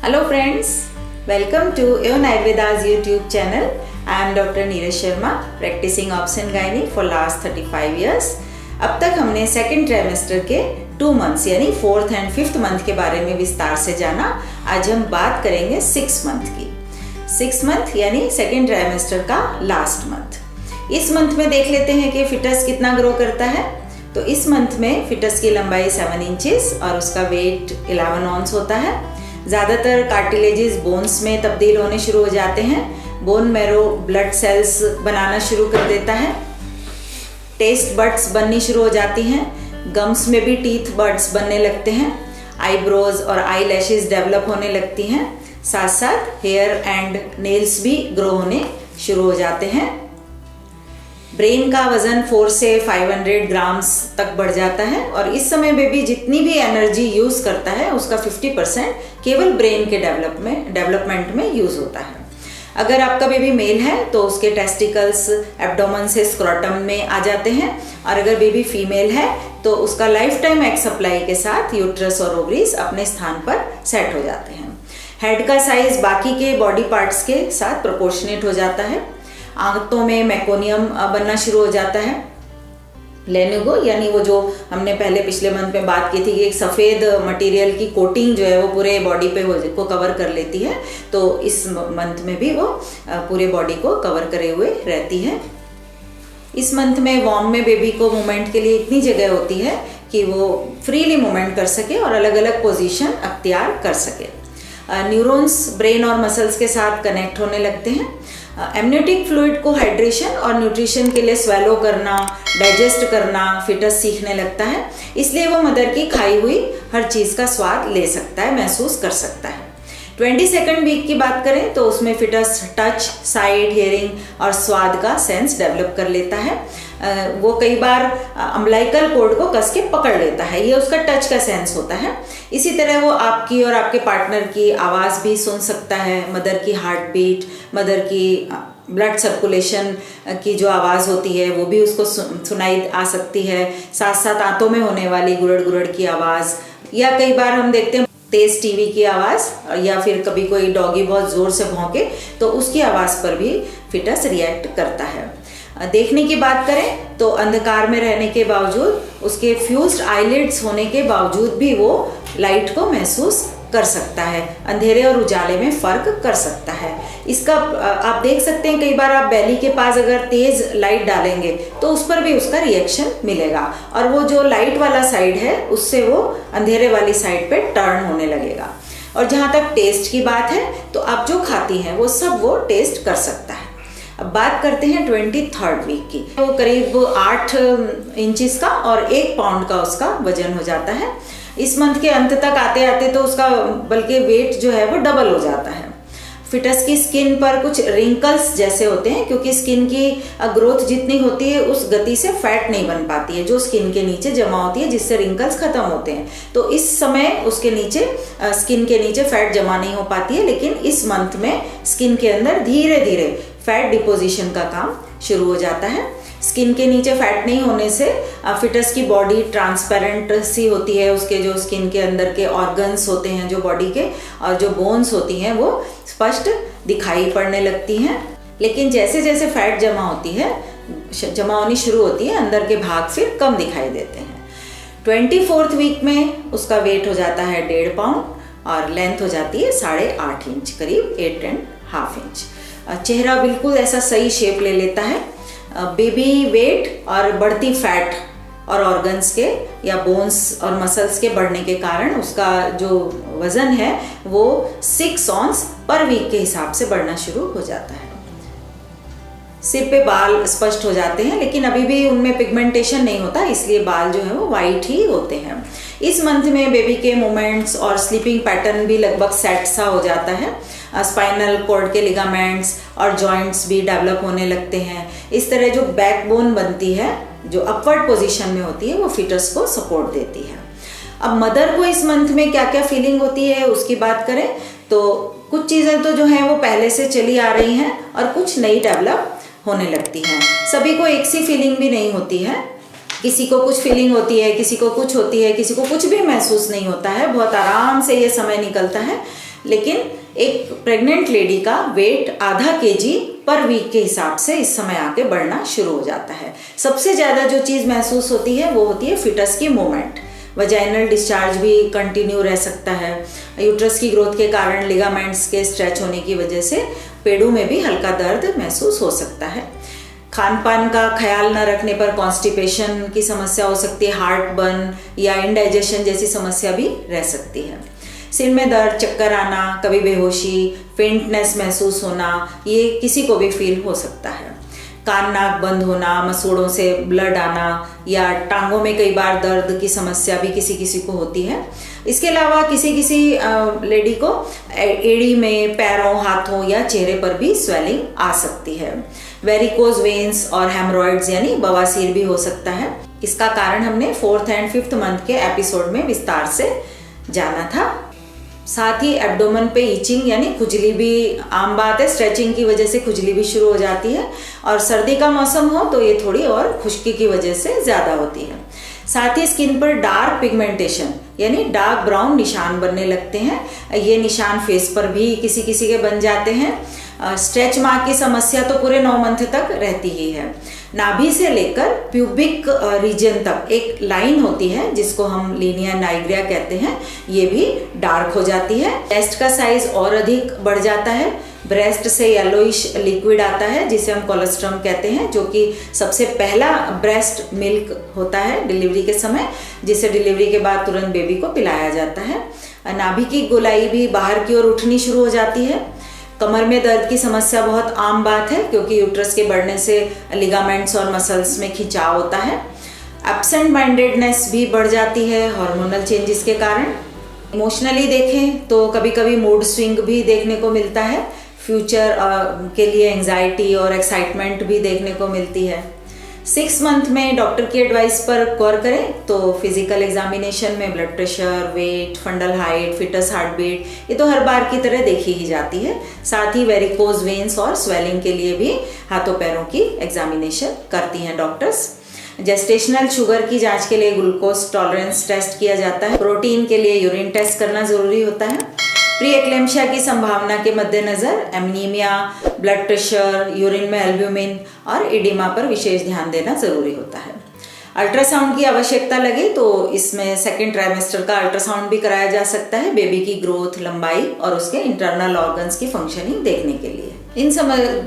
Hello friends, welcome to Eon Ayurveda's YouTube channel. I am Dr. Neeraj Sharma, practicing obs and gynae for last 35 years. अब तक हमने second trimester के 2 months यानी 4th and 5th month के बारे में विस्तार से जाना। आज हम बात करेंगे 6 मंथ की। 6 मंथ यानी सेकेंड ट्राइमेस्टर का लास्ट मंथ। इस मंथ में देख लेते हैं कि फिटस कितना ग्रो करता है। तो इस मंथ में फिटस की लंबाई 7 इंचेस और उसका वेट 11 ऑन्स होता है। ज़्यादातर कार्टिलेजेस बोन्स में तब्दील होने शुरू हो जाते हैं। बोन मैरो ब्लड सेल्स बनाना शुरू कर देता है। टेस्ट बड्स बननी शुरू हो जाती हैं। गम्स में भी टीथ बड्स बनने लगते हैं। आईब्रोज और आई लैशेज डेवलप होने लगती हैं। साथ साथ हेयर एंड नेल्स भी ग्रो होने शुरू हो जाते हैं। ब्रेन का वजन 4 से 500 ग्राम्स तक बढ़ जाता है और इस समय बेबी जितनी भी एनर्जी यूज करता है उसका 50% केवल ब्रेन के डेवलपमेंट में यूज होता है। अगर आपका बेबी मेल है तो उसके टेस्टिकल्स एब्डोमेन से स्क्रोटम में आ जाते हैं और अगर बेबी फीमेल है तो उसका लाइफ टाइम एग सप्लाई के साथ यूट्रस और ओवरीज अपने स्थान पर सेट हो जाते हैं। हेड का साइज बाकी के बॉडी पार्ट्स के साथ प्रोपोर्शनेट हो जाता है। आंतों में मेकोनियम बनना शुरू हो जाता है। लेनुगो यानी वो जो हमने पहले पिछले मंथ में बात की थी कि एक सफ़ेद मटेरियल की कोटिंग जो है वो पूरे बॉडी पे को कवर कर लेती है, तो इस मंथ में भी वो पूरे बॉडी को कवर करे हुए रहती है। इस मंथ में वॉर्म में बेबी को मूवमेंट के लिए इतनी जगह होती है कि वो फ्रीली मूवमेंट कर सके और अलग अलग पोजीशन अख्तियार कर सके। न्यूरॉन्स ब्रेन और मसल्स के साथ कनेक्ट होने लगते हैं। एमनियोटिक फ्लूइड को हाइड्रेशन और न्यूट्रिशन के लिए स्वेलो करना, डाइजेस्ट करना फिटस सीखने लगता है। इसलिए वो मदर की खाई हुई हर चीज़ का स्वाद ले सकता है, महसूस कर सकता है। 22nd वीक की बात करें तो उसमें फिटस टच, साइड, हियरिंग और स्वाद का सेंस डेवलप कर लेता है। वो कई बार अम्बिलिकल कोर्ड को कस के पकड़ लेता है, ये उसका टच का सेंस होता है। इसी तरह वो आपकी और आपके पार्टनर की आवाज़ भी सुन सकता है। मदर की हार्ट बीट, मदर की ब्लड सर्कुलेशन की जो आवाज़ होती है वो भी उसको सुनाई आ सकती है। साथ साथ आंतों में होने वाली गुड़ड़ गुड़ड़ की आवाज़, या कई बार हम देखते हैं तेज टीवी की आवाज़, या फिर कभी कोई डॉगी बहुत ज़ोर से भौंके तो उसकी आवाज़ पर भी फिटस रिएक्ट करता है। देखने की बात करें तो अंधकार में रहने के बावजूद, उसके फ्यूज्ड आईलिड्स होने के बावजूद भी वो लाइट को महसूस कर सकता है। अंधेरे और उजाले में फ़र्क कर सकता है। इसका आप देख सकते हैं, कई बार आप बैली के पास अगर तेज़ लाइट डालेंगे तो उस पर भी उसका रिएक्शन मिलेगा और वो जो लाइट वाला साइड है उससे वो अंधेरे वाली साइड पे टर्न होने लगेगा। और जहाँ तक टेस्ट की बात है तो आप जो खाती हैं वो सब वो टेस्ट कर सकता है। अब बात करते हैं 23rd वीक की। वो करीब 8 इंचेस का और 1 पाउंड का उसका वजन हो जाता है। इस मंथ के अंत तक आते आते तो उसका बल्कि वेट जो है वो डबल हो जाता है। फिटस की स्किन पर कुछ रिंकल्स जैसे होते हैं, क्योंकि स्किन की ग्रोथ जितनी होती है उस गति से फैट नहीं बन पाती है जो स्किन के नीचे जमा होती है, जिससे रिंकल्स खत्म होते हैं। तो इस समय उसके नीचे स्किन के नीचे फैट जमा नहीं हो पाती है, लेकिन इस मंथ में स्किन के अंदर धीरे धीरे फैट डिपोजिशन का काम शुरू हो जाता है। स्किन के नीचे फैट नहीं होने से फिटस की बॉडी ट्रांसपेरेंट सी होती है। उसके जो स्किन के अंदर के ऑर्गन्स होते हैं जो बॉडी के, और जो बोन्स होती हैं वो स्पष्ट दिखाई पड़ने लगती हैं। लेकिन जैसे जैसे फैट जमा होनी शुरू होती है, अंदर के भाग फिर कम दिखाई देते हैं। 24th वीक में उसका वेट हो जाता है 1.5 पाउंड और लेंथ हो जाती है 8.5 इंच, करीब 8.5 इंच। चेहरा बिल्कुल ऐसा सही शेप ले लेता है। बेबी वेट और बढ़ती फैट और ऑर्गन्स के या बोन्स और मसल्स के बढ़ने के कारण उसका जो वज़न है वो 6 ऑन्स पर वीक के हिसाब से बढ़ना शुरू हो जाता है। सिर पे बाल स्पष्ट हो जाते हैं, लेकिन अभी भी उनमें पिगमेंटेशन नहीं होता, इसलिए बाल जो है वो वाइट ही होते हैं। इस मंथ में बेबी के मूवमेंट्स और स्लीपिंग पैटर्न भी लगभग सेट सा हो जाता है। स्पाइनल कॉर्ड के लिगामेंट्स और जॉइंट्स भी डेवलप होने लगते हैं। इस तरह जो बैकबोन बनती है जो अपवर्ड पोजीशन में होती है वो फिटस को सपोर्ट देती है। अब मदर को इस मंथ में क्या क्या फीलिंग होती है उसकी बात करें तो कुछ चीज़ें तो जो हैं वो पहले से चली आ रही हैं और कुछ नई डेवलप होने लगती हैं। सभी को एक सी फीलिंग भी नहीं होती है। किसी को कुछ फीलिंग होती है, किसी को कुछ होती है, किसी को कुछ भी महसूस नहीं होता है। बहुत आराम से ये समय निकलता है। लेकिन एक प्रेग्नेंट लेडी का वेट आधा kg पर वीक के हिसाब से इस समय आके बढ़ना शुरू हो जाता है। सबसे ज़्यादा जो चीज़ महसूस होती है वो होती है फिटस की मूवमेंट। वजाइनल डिस्चार्ज भी कंटिन्यू रह सकता है। यूट्रस की ग्रोथ के कारण लिगामेंट्स के स्ट्रेच होने की वजह से पेड़ों में भी हल्का दर्द महसूस हो सकता है। खान पान का ख्याल न रखने पर कॉन्स्टिपेशन की समस्या हो सकती है, हार्ट बर्न या इंडाइजेशन जैसी समस्या भी रह सकती है। सिर में दर्द, चक्कर आना, कभी बेहोशी, फेंटनेस महसूस होना, ये किसी को भी फील हो सकता है। कान नाक बंद होना, मसूड़ों से ब्लड आना या टांगों में कई बार दर्द की समस्या भी किसी किसी को होती है। इसके अलावा किसी किसी लेडी को एड़ी में, पैरों, हाथों या चेहरे पर भी स्वेलिंग आ सकती है। वेरिकोज वेन्स और हेमरॉइड्स यानी बवासीर भी हो सकता है। इसका कारण हमने 4th एंड 5th मंथ के एपिसोड में विस्तार से जाना था। साथ ही एब्डोमेन पे इचिंग यानी खुजली भी आम बात है। स्ट्रेचिंग की वजह से खुजली भी शुरू हो जाती है और सर्दी का मौसम हो तो ये थोड़ी और खुश्की की वजह से ज़्यादा होती है। साथ ही स्किन पर डार्क पिगमेंटेशन यानी डार्क ब्राउन निशान बनने लगते हैं। ये निशान फेस पर भी किसी किसी के बन जाते हैं। स्ट्रेच मार्क की समस्या तो पूरे 9 मंथ तक रहती ही है। नाभि से लेकर प्यूबिक रीजन तक एक लाइन होती है जिसको हम लीनिया नाइग्रिया कहते हैं, ये भी डार्क हो जाती है। ब्रेस्ट का साइज और अधिक बढ़ जाता है। ब्रेस्ट से येलोइश लिक्विड आता है जिसे हम कोलोस्ट्रम कहते हैं, जो कि सबसे पहला ब्रेस्ट मिल्क होता है डिलीवरी के समय, जिसे डिलीवरी के बाद तुरंत बेबी को पिलाया जाता है। नाभि की गोलाई भी बाहर की ओर उठनी शुरू हो जाती है। कमर में दर्द की समस्या बहुत आम बात है क्योंकि यूट्रस के बढ़ने से लिगामेंट्स और मसल्स में खिंचाव होता है। एब्सेंट माइंडेडनेस भी बढ़ जाती है हार्मोनल चेंजेस के कारण। इमोशनली देखें तो कभी कभी मूड स्विंग भी देखने को मिलता है। फ्यूचर के लिए एंजाइटी और एक्साइटमेंट भी देखने को मिलती है। 6 मंथ में डॉक्टर की एडवाइस पर गौर करें तो फिजिकल एग्जामिनेशन में blood pressure, weight, fundal height, foetus heart beat, ये तो हर बार की तरह देखी ही जाती है। साथ ही वेरिकोज वेन्स और स्वेलिंग के लिए भी हाथों पैरों की एग्जामिनेशन करती हैं डॉक्टर्स। जेस्टेशनल शुगर की जांच के लिए ग्लूकोज टॉलरेंस टेस्ट किया जाता है। प्रोटीन के लिए यूरिन टेस्ट करना ज़रूरी होता है। प्री एक्लेम्शिया की संभावना के मद्देनज़र एनीमिया, ब्लड प्रेशर, यूरिन में एल्ब्यूमिन और एडिमा पर विशेष ध्यान देना ज़रूरी होता है। अल्ट्रासाउंड की आवश्यकता लगे तो इसमें 2nd ट्राइमेस्टर का अल्ट्रासाउंड भी कराया जा सकता है बेबी की ग्रोथ, लंबाई और उसके इंटरनल ऑर्गन्स की फंक्शनिंग देखने के लिए। इन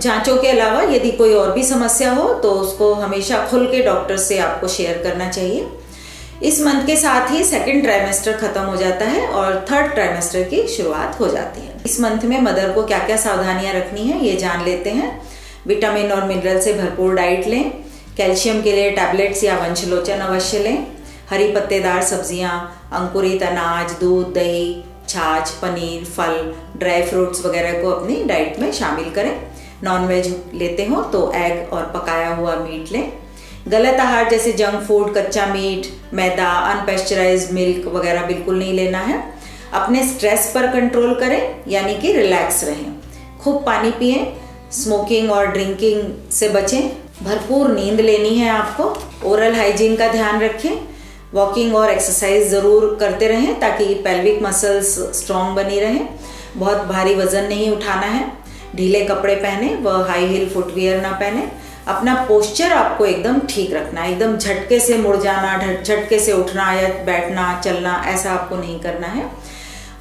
जांचों के अलावा यदि कोई और भी समस्या हो तो उसको हमेशा खुल के डॉक्टर से आपको शेयर करना चाहिए। इस मंथ के साथ ही 2nd ट्राइमेस्टर खत्म हो जाता है और 3rd ट्राइमेस्टर की शुरुआत हो जाती है। इस मंथ में मदर को क्या क्या सावधानियां रखनी है ये जान लेते हैं। विटामिन और मिनरल से भरपूर डाइट लें। कैल्शियम के लिए टैबलेट्स या वंशलोचन अवश्य लें। हरी पत्तेदार सब्जियां, अंकुरित अनाज, दूध, दही, छाछ, पनीर, फल, ड्राई फ्रूट्स वगैरह को अपनी डाइट में शामिल करें। नॉनवेज लेते हो तो एग और पकाया हुआ मीट लें। गलत आहार जैसे जंक फूड, कच्चा मीट, मैदा, अनपेस्चराइज्ड मिल्क वगैरह बिल्कुल नहीं लेना है। अपने स्ट्रेस पर कंट्रोल करें यानी कि रिलैक्स रहें। खूब पानी पिएं। स्मोकिंग और ड्रिंकिंग से बचें। भरपूर नींद लेनी है आपको। ओरल हाइजीन का ध्यान रखें। वॉकिंग और एक्सरसाइज ज़रूर करते रहें ताकि पेल्विक मसल्स स्ट्रॉन्ग बनी रहें। बहुत भारी वजन नहीं उठाना है। ढीले कपड़े पहने व हाई हील फुटवियर ना पहने। अपना पोस्चर आपको एकदम ठीक रखना है। एकदम झटके से मुड़ जाना, झटके से उठना या बैठना, चलना, ऐसा आपको नहीं करना है।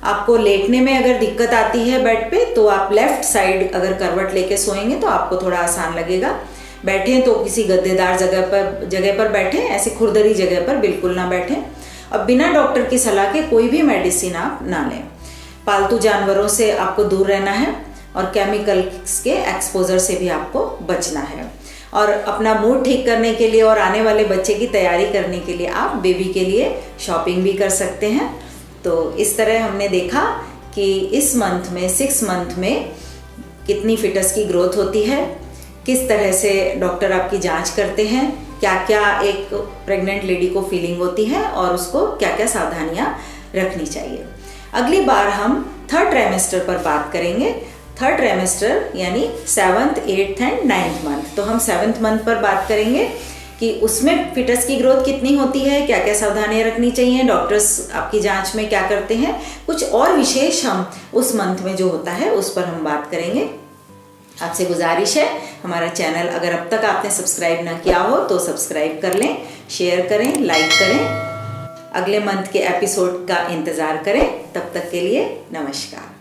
आपको लेटने में अगर दिक्कत आती है बेड पे तो आप लेफ्ट साइड अगर करवट लेके सोएंगे तो आपको थोड़ा आसान लगेगा। बैठें तो किसी गद्देदार जगह पर बैठें, ऐसी खुरदरी जगह पर बिल्कुल ना बैठें। अब बिना डॉक्टर की सलाह के कोई भी मेडिसिन आप ना लें। पालतू जानवरों से आपको दूर रहना है और केमिकल्स के एक्सपोजर से भी आपको बचना है। और अपना मूड ठीक करने के लिए और आने वाले बच्चे की तैयारी करने के लिए आप बेबी के लिए शॉपिंग भी कर सकते हैं। तो इस तरह हमने देखा कि इस मंथ में 6 मंथ में कितनी फिटस की ग्रोथ होती है, किस तरह से डॉक्टर आपकी जांच करते हैं, क्या क्या एक प्रेग्नेंट लेडी को फीलिंग होती है और उसको क्या क्या सावधानियां रखनी चाहिए। अगली बार हम 3rd ट्राइमेस्टर पर बात करेंगे। 3rd ट्राइमेस्टर यानी 7th, 8th and 9th month. तो हम 7th मंथ पर बात करेंगे कि उसमें फिटस की ग्रोथ कितनी होती है, क्या क्या सावधानियां रखनी चाहिए, डॉक्टर्स आपकी जांच में क्या करते हैं, कुछ और विशेष हम उस मंथ में जो होता है उस पर हम बात करेंगे। आपसे गुजारिश है, हमारा चैनल अगर अब तक आपने सब्सक्राइब ना किया हो तो सब्सक्राइब कर लें, शेयर करें, लाइक करें। अगले मंथ के एपिसोड का इंतज़ार करें। तब तक के लिए नमस्कार।